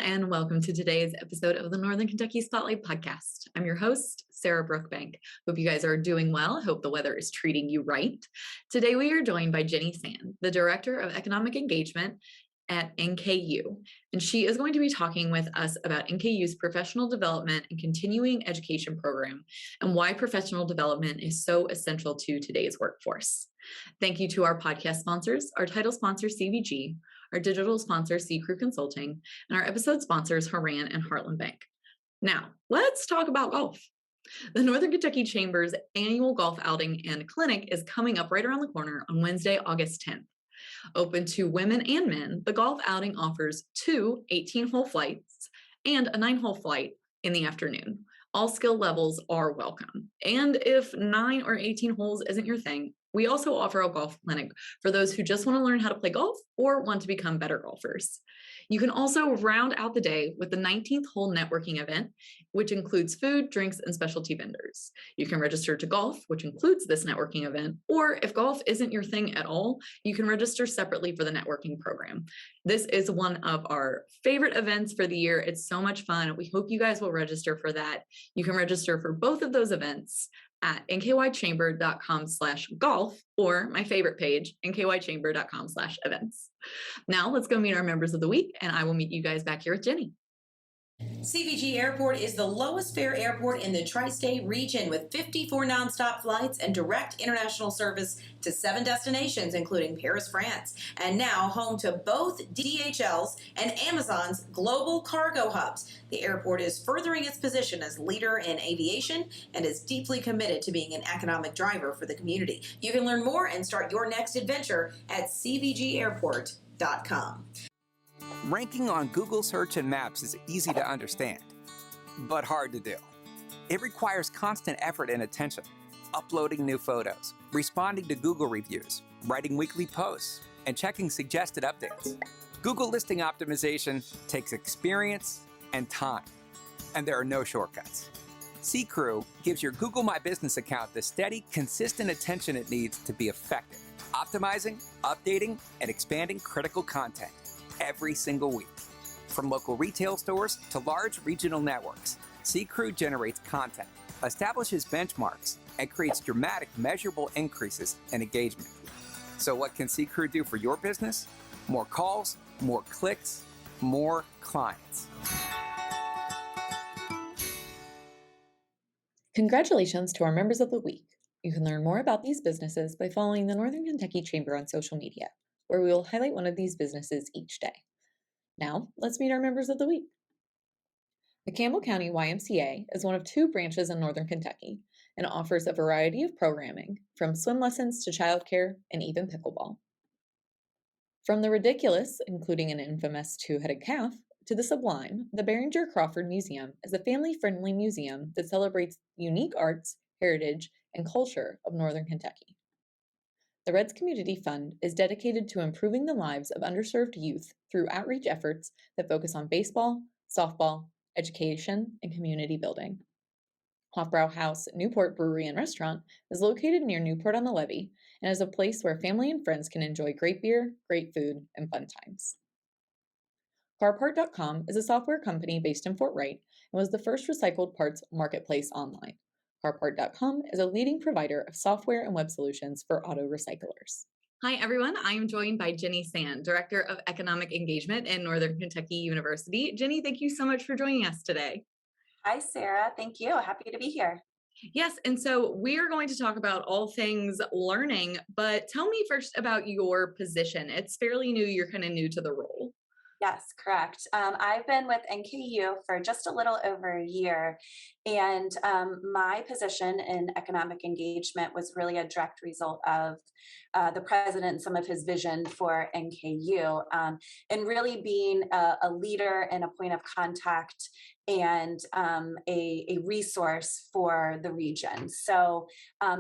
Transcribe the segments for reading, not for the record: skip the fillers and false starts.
and welcome to today's episode of the Northern Kentucky Spotlight Podcast. I'm your host, Sarah Brookbank. Hope you guys are doing well. Hope the weather is treating you right. Today we are joined by Jenny Sand, the Director of Economic Engagement at NKU, and she is going to be talking with us about NKU's professional development and continuing education program and why professional development is so essential to today's workforce. Thank you to our podcast sponsors, our title sponsor, CVG, our digital sponsor, C-Crew Consulting, and our episode sponsors, Haran and Heartland Bank. Now, let's talk about golf. The Northern Kentucky Chamber's annual golf outing and clinic is coming up right around the corner on Wednesday, August 10th. Open to women and men, the golf outing offers 2 18-hole flights and a 9-hole flight in the afternoon. All skill levels are welcome. And if 9 or 18 holes isn't your thing, we also offer a golf clinic for those who just want to learn how to play golf or want to become better golfers. You can also round out the day with the 19th hole networking event, which includes food, drinks, and specialty vendors. You can register to golf, which includes this networking event, or if golf isn't your thing at all, you can register separately for the networking program. This is one of our favorite events for the year. It's so much fun. We hope you guys will register for that. You can register for both of those events at nkychamber.com/golf or my favorite page, nkychamber.com/events. Now let's go meet our members of the week, and I will meet you guys back here with Jenny. CVG Airport is the lowest fare airport in the tri-state region with 54 nonstop flights and direct international service to 7 destinations, including Paris, France, and now home to both DHL's and Amazon's global cargo hubs. The airport is furthering its position as leader in aviation and is deeply committed to being an economic driver for the community. You can learn more and start your next adventure at cvgairport.com. Ranking on Google Search and Maps is easy to understand, but hard to do. It requires constant effort and attention, uploading new photos, responding to Google reviews, writing weekly posts, and checking suggested updates. Google listing optimization takes experience and time, and there are no shortcuts. C-Crew gives your Google My Business account the steady, consistent attention it needs to be effective, optimizing, updating, and expanding critical content every single week. From local retail stores to large regional networks, C-Crew generates content, establishes benchmarks, and creates dramatic, measurable increases in engagement. So what can C-Crew do for your business? More calls, more clicks, more clients. Congratulations to our members of the week. You can learn more about these businesses by following the Northern Kentucky Chamber on social media, where we will highlight one of these businesses each day. Now, let's meet our members of the week. The Campbell County YMCA is one of 2 branches in Northern Kentucky and offers a variety of programming, from swim lessons to childcare and even pickleball. From the ridiculous, including an infamous 2-headed calf, to the sublime, the Behringer Crawford Museum is a family-friendly museum that celebrates unique arts, heritage, and culture of Northern Kentucky. The Reds Community Fund is dedicated to improving the lives of underserved youth through outreach efforts that focus on baseball, softball, education, and community building. Hofbrau House Newport Brewery and Restaurant is located near Newport on the Levee and is a place where family and friends can enjoy great beer, great food, and fun times. Carpart.com is a software company based in Fort Wright and was the first recycled parts marketplace online. Carpart.com is a leading provider of software and web solutions for auto recyclers. Hi, everyone. I am joined by Jenny Sand, Director of Economic Engagement in Northern Kentucky University. Jenny, thank you so much for joining us today. Hi, Sarah. Thank you. Happy to be here. Yes, and so we are going to talk about all things learning, but tell me first about your position. It's fairly new. You're kind of new to the role. Yes, correct. I've been with NKU for just a little over a year, and my position in economic engagement was really a direct result of the president and some of his vision for NKU, and really being a leader and a point of contact and a resource for the region. So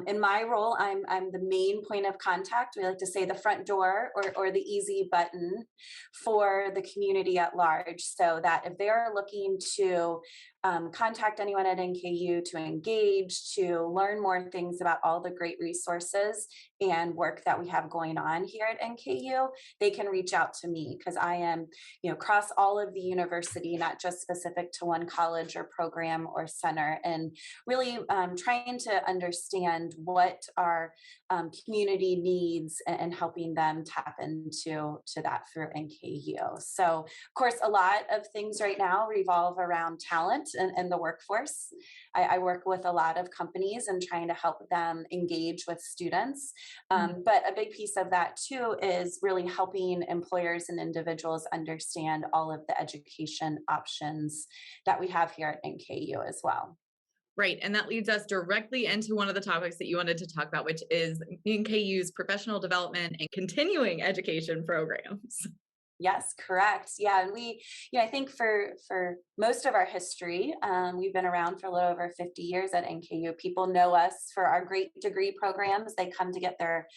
in my role, I'm the main point of contact. We like to say the front door or the easy button for the community at large, so that if they're looking to contact anyone at NKU, to engage, to learn more things about all the great resources and work that we have going on here at NKU, they can reach out to me, because I am, across all of the university, not just specific to one college or program or center, and really trying to understand what our community needs and helping them tap into that through NKU. So, of course, a lot of things right now revolve around talent and the workforce. I work with a lot of companies and trying to help them engage with students. But a big piece of that too is really helping employers and individuals understand all of the education options that we have here at NKU as well. Right. And that leads us directly into one of the topics that you wanted to talk about, which is NKU's professional development and continuing education programs. Yes, correct. Yeah, and I think for most of our history, we've been around for a little over 50 years at NKU. People know us for our great degree programs. They come to get their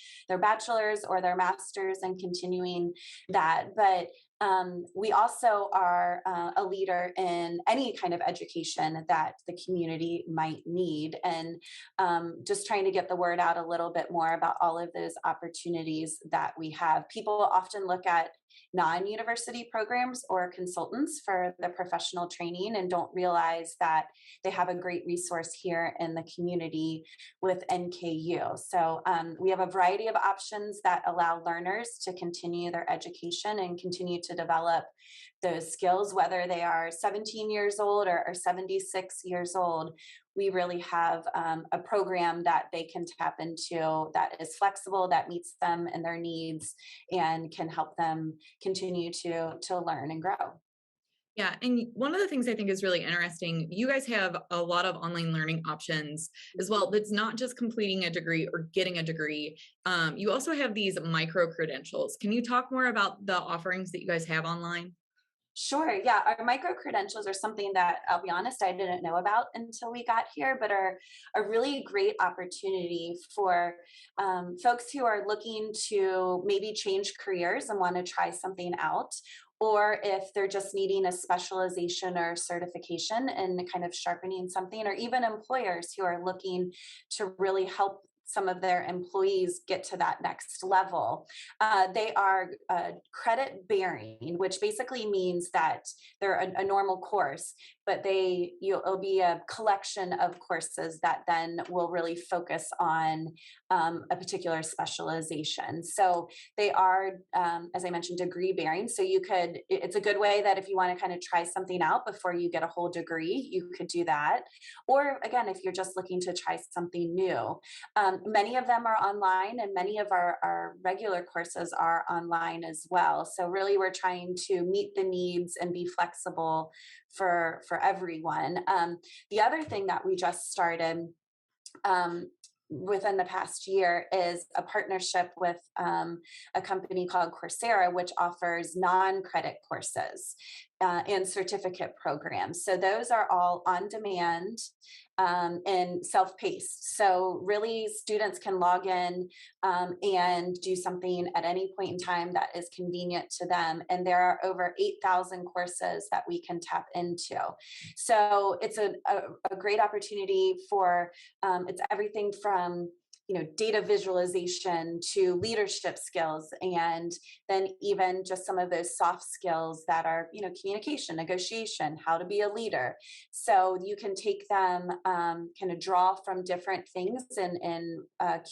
bachelor's or their master's and continuing that. But we also are a leader in any kind of education that the community might need, and just trying to get the word out a little bit more about all of those opportunities that we have. People often look at non-university programs or consultants for the professional training and don't realize that they have a great resource here in the community with NKU. So we have a variety of options that allow learners to continue their education and continue to develop those skills, whether they are 17 years old or 76 years old. We really have a program that they can tap into that is flexible, that meets them and their needs, and can help them continue to learn and grow. Yeah. And one of the things I think is really interesting, you guys have a lot of online learning options as well. That's not just completing a degree or getting a degree. You also have these micro credentials. Can you talk more about the offerings that you guys have online? Sure. Yeah. Our micro credentials are something that, I'll be honest, I didn't know about until we got here, but are a really great opportunity for folks who are looking to maybe change careers and want to try something out, or if they're just needing a specialization or certification and kind of sharpening something, or even employers who are looking to really help some of their employees get to that next level. They are credit bearing, which basically means that they're a normal course, but it'll be a collection of courses that then will really focus on a particular specialization. So they are, as I mentioned, degree bearing. So it's a good way that if you want to kind of try something out before you get a whole degree, you could do that. Or again, if you're just looking to try something new. Many of them are online, and many of our regular courses are online as well. So really we're trying to meet the needs and be flexible for everyone. The other thing that we just started within the past year is a partnership with a company called Coursera, which offers non-credit courses and certificate programs. So those are all on demand and self-paced. So really students can log in and do something at any point in time that is convenient to them. And there are over 8,000 courses that we can tap into. So it's a great opportunity for, it's everything from data visualization to leadership skills, and then even just some of those soft skills that are, communication, negotiation, how to be a leader. So you can take them, kind of draw from different things and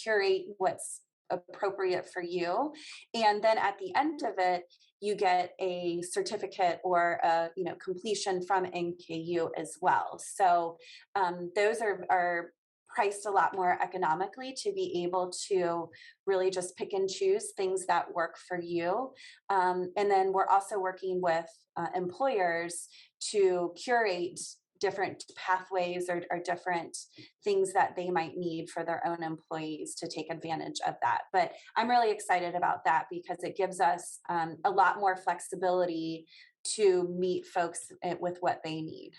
curate what's appropriate for you. And then at the end of it, you get a certificate or a, completion from NKU as well. So those are priced a lot more economically to be able to really just pick and choose things that work for you. And then we're also working with employers to curate different pathways or different things that they might need for their own employees to take advantage of that. But I'm really excited about that because it gives us a lot more flexibility to meet folks with what they need.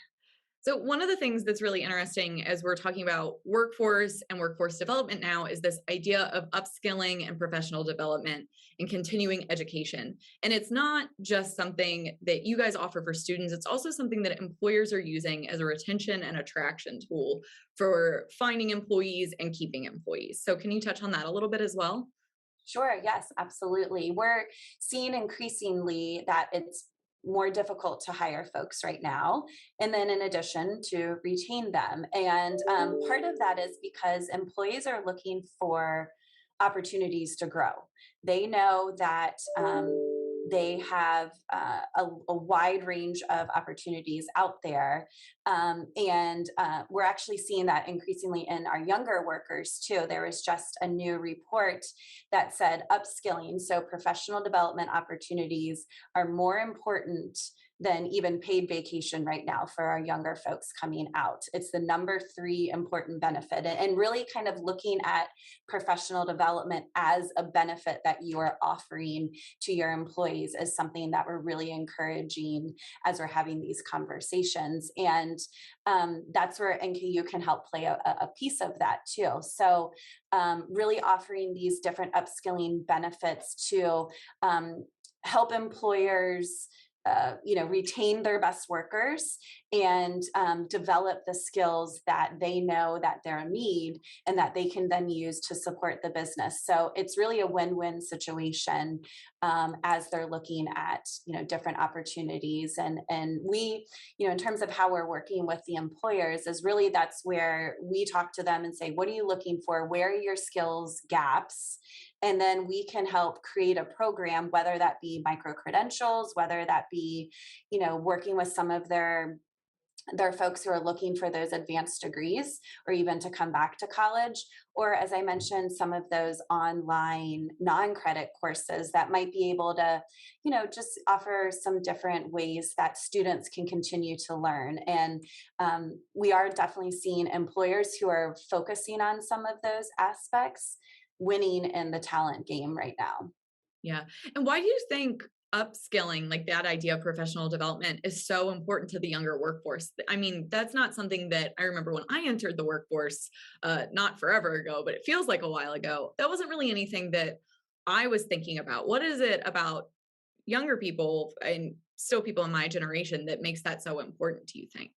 So one of the things that's really interesting as we're talking about workforce and workforce development now is this idea of upskilling and professional development and continuing education. And it's not just something that you guys offer for students, it's also something that employers are using as a retention and attraction tool for finding employees and keeping employees. So can you touch on that a little bit as well? Sure, yes, absolutely. We're seeing increasingly that it's more difficult to hire folks right now. And then in addition to retain them. And part of that is because employees are looking for opportunities to grow. They know that they have a wide range of opportunities out there. And we're actually seeing that increasingly in our younger workers too. There was just a new report that said upskilling, so professional development opportunities are more important than even paid vacation right now for our younger folks coming out. It's the number 3 important benefit, and really kind of looking at professional development as a benefit that you are offering to your employees is something that we're really encouraging as we're having these conversations. And that's where NKU can help play a piece of that too. So really offering these different upskilling benefits to help employers retain their best workers and develop the skills that they know that they're in need and that they can then use to support the business. So it's really a win-win situation as they're looking at, different opportunities. And we, in terms of how we're working with the employers is really that's where we talk to them and say, what are you looking for? Where are your skills gaps? And then we can help create a program, whether that be micro-credentials, whether that be, working with some of their folks who are looking for those advanced degrees or even to come back to college, or as I mentioned, some of those online non-credit courses that might be able to, just offer some different ways that students can continue to learn. And we are definitely seeing employers who are focusing on some of those aspects winning in the talent game right now. Yeah. And why do you think upskilling, like that idea of professional development, is so important to the younger workforce? I mean, that's not something that I remember when I entered the workforce, not forever ago, but it feels like a while ago. That wasn't really anything that I was thinking about. What is it about younger people and still people in my generation that makes that so important, do you think?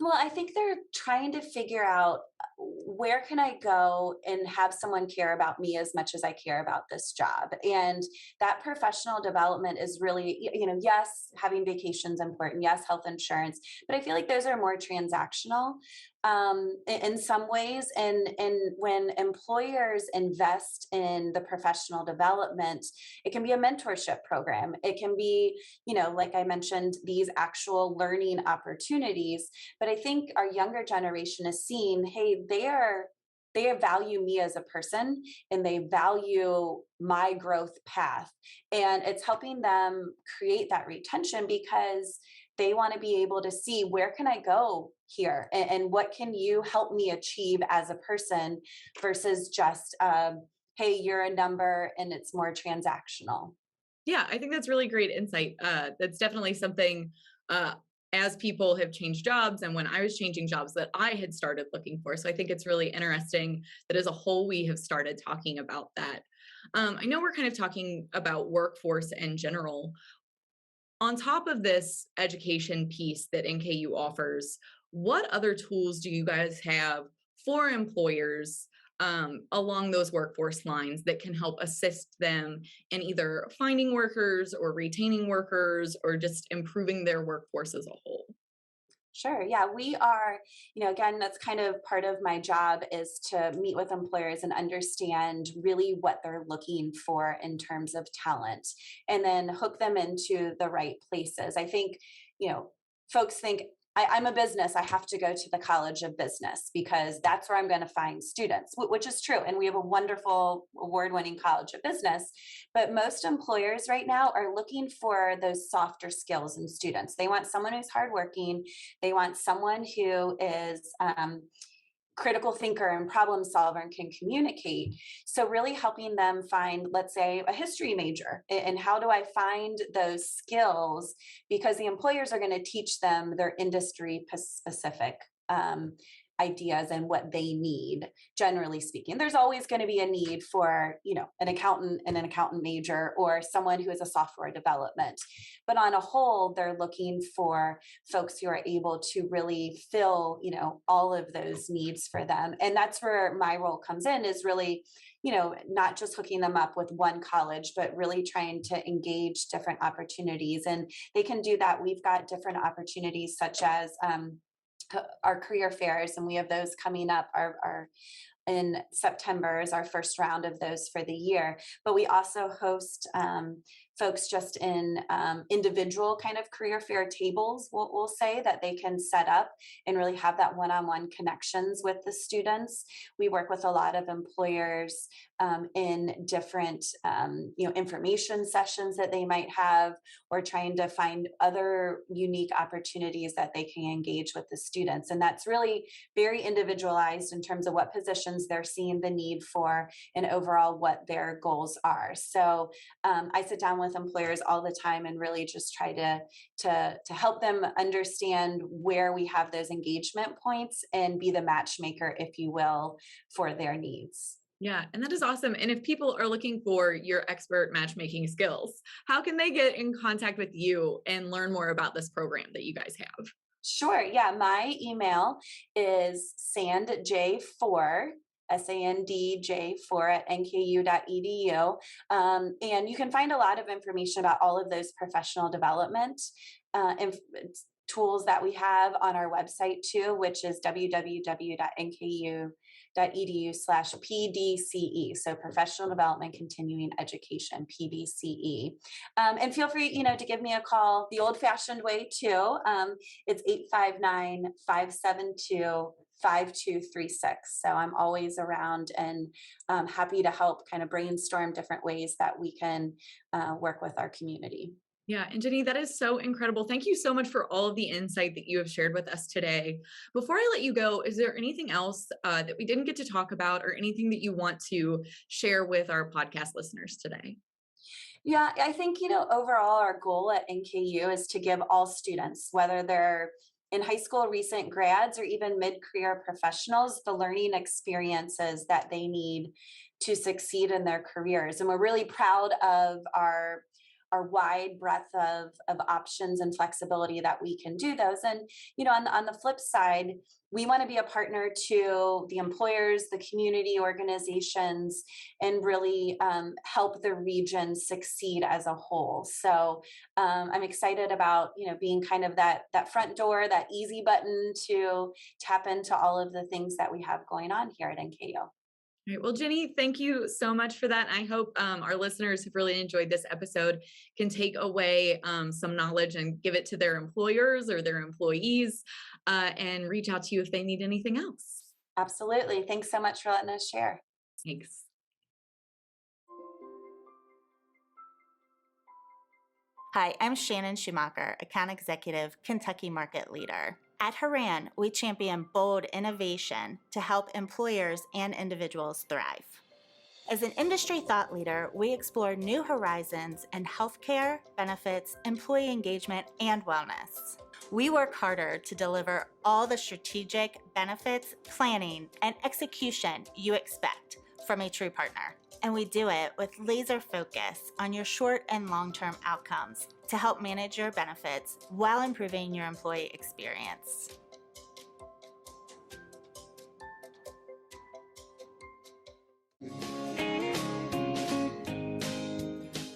Well, I think they're trying to figure out where can I go and have someone care about me as much as I care about this job. And that professional development is really, yes, having vacations important, yes, health insurance, but I feel like those are more transactional in some ways. And when employers invest in the professional development, it can be a mentorship program. It can be, like I mentioned, these actual learning opportunities. But I think our younger generation is seeing, hey, they value me as a person and they value my growth path. And it's helping them create that retention because they want to be able to see where can I go here and what can you help me achieve as a person versus just, hey, you're a number and it's more transactional. Yeah, I think that's really great insight. That's definitely something as people have changed jobs and when I was changing jobs that I had started looking for. So I think it's really interesting that as a whole, we have started talking about that. I know we're kind of talking about workforce in general. On top of this education piece that NKU offers, what other tools do you guys have for employers along those workforce lines that can help assist them in either finding workers or retaining workers or just improving their workforce as a whole? Sure. Yeah, we are, again, that's kind of part of my job is to meet with employers and understand really what they're looking for in terms of talent and then hook them into the right places. I think, folks think I'm a business. I have to go to the College of Business because that's where I'm going to find students, which is true. And we have a wonderful award-winning College of Business. But most employers right now are looking for those softer skills in students. They want someone who's hardworking. They want someone who is, critical thinker and problem solver and can communicate. So really helping them find, let's say, a history major, and how do I find those skills, because the employers are going to teach them their industry specific ideas and what they need. Generally speaking, there's always going to be a need for, an accountant and an accountant major, or someone who is a software development. But on a whole, they're looking for folks who are able to really fill, all of those needs for them. And that's where my role comes in, is really, not just hooking them up with one college, but really trying to engage different opportunities. And they can do that. We've got different opportunities, such as our career fairs, and we have those coming up. Our in September is our first round of those for the year. But we also host folks just in individual kind of career fair tables, we'll say, that they can set up and really have that one-on-one connections with the students. We work with a lot of employers in different information sessions that they might have, or trying to find other unique opportunities that they can engage with the students. And that's really very individualized in terms of what positions they're seeing the need for, and overall what their goals are. So I sit down with employers all the time and really just try to help them understand where we have those engagement points, and be the matchmaker, if you will, for their needs. Yeah, and that is awesome. And if people are looking for your expert matchmaking skills, how can they get in contact with you and learn more about this program that you guys have? Sure. Yeah. My email is sandj4, SANDJ4 @nku.edu. And you can find a lot of information about all of those professional development tools that we have on our website too, which is www.nku.edu/PDCE. So Professional Development Continuing Education, PDCE. And feel free, to give me a call the old fashioned way too. It's 859-572-5236. So I'm always around, and happy to help kind of brainstorm different ways that we can work with our community. Yeah. And Jenny, that is so incredible. Thank you so much for all of the insight that you have shared with us today. Before I let you go, is there anything else that we didn't get to talk about, or anything that you want to share with our podcast listeners today? Yeah, I think, overall our goal at NKU is to give all students, whether they're in high school, recent grads, or even mid-career professionals, the learning experiences that they need to succeed in their careers. And we're really proud of our wide breadth of options and flexibility that we can do those. And, on the flip side, we want to be a partner to the employers, the community organizations, and really help the region succeed as a whole. So I'm excited about, being kind of that front door, that easy button to tap into all of the things that we have going on here at NKU. All right. Well, Jenny, thank you so much for that. I hope our listeners who've really enjoyed this episode can take away some knowledge and give it to their employers or their employees, and reach out to you if they need anything else. Absolutely. Thanks so much for letting us share. Thanks. Hi, I'm Shannon Schumacher, Account Executive, Kentucky Market Leader. At Haran, we champion bold innovation to help employers and individuals thrive. As an industry thought leader, we explore new horizons in healthcare, benefits, employee engagement, and wellness. We work harder to deliver all the strategic benefits, planning, and execution you expect from a true partner. And we do it with laser focus on your short and long-term outcomes to help manage your benefits while improving your employee experience.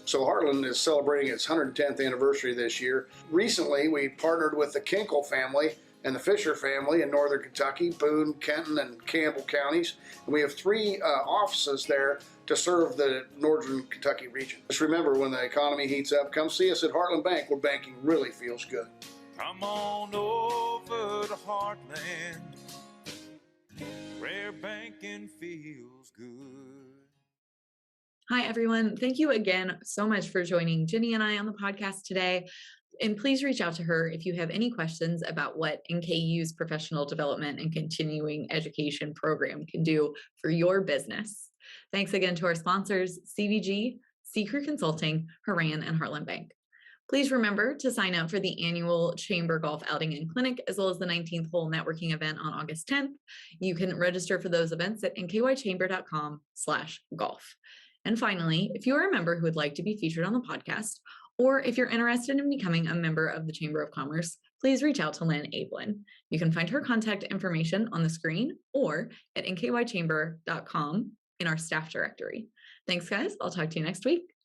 So Heartland is celebrating its 110th anniversary this year. Recently, we partnered with the Campbell family and the Fisher family in northern Kentucky, Boone, Kenton, and Campbell counties. And we have 3 offices there to serve the northern Kentucky region. Just remember, when the economy heats up, come see us at Heartland Bank, where banking really feels good. Come on over to Heartland, where banking feels good. Hi, everyone. Thank you again so much for joining Jenny and I on the podcast today. And please reach out to her if you have any questions about what NKU's professional development and continuing education program can do for your business. Thanks again to our sponsors, CVG, Secret Consulting, Haran, and Heartland Bank. Please remember to sign up for the annual Chamber Golf Outing and Clinic, as well as the 19th Hole Networking event on August 10th. You can register for those events at nkychamber.com/golf. And finally, if you are a member who would like to be featured on the podcast, or if you're interested in becoming a member of the Chamber of Commerce, please reach out to Lynn Ablin. You can find her contact information on the screen or at nkychamber.com in our staff directory. Thanks, guys. I'll talk to you next week.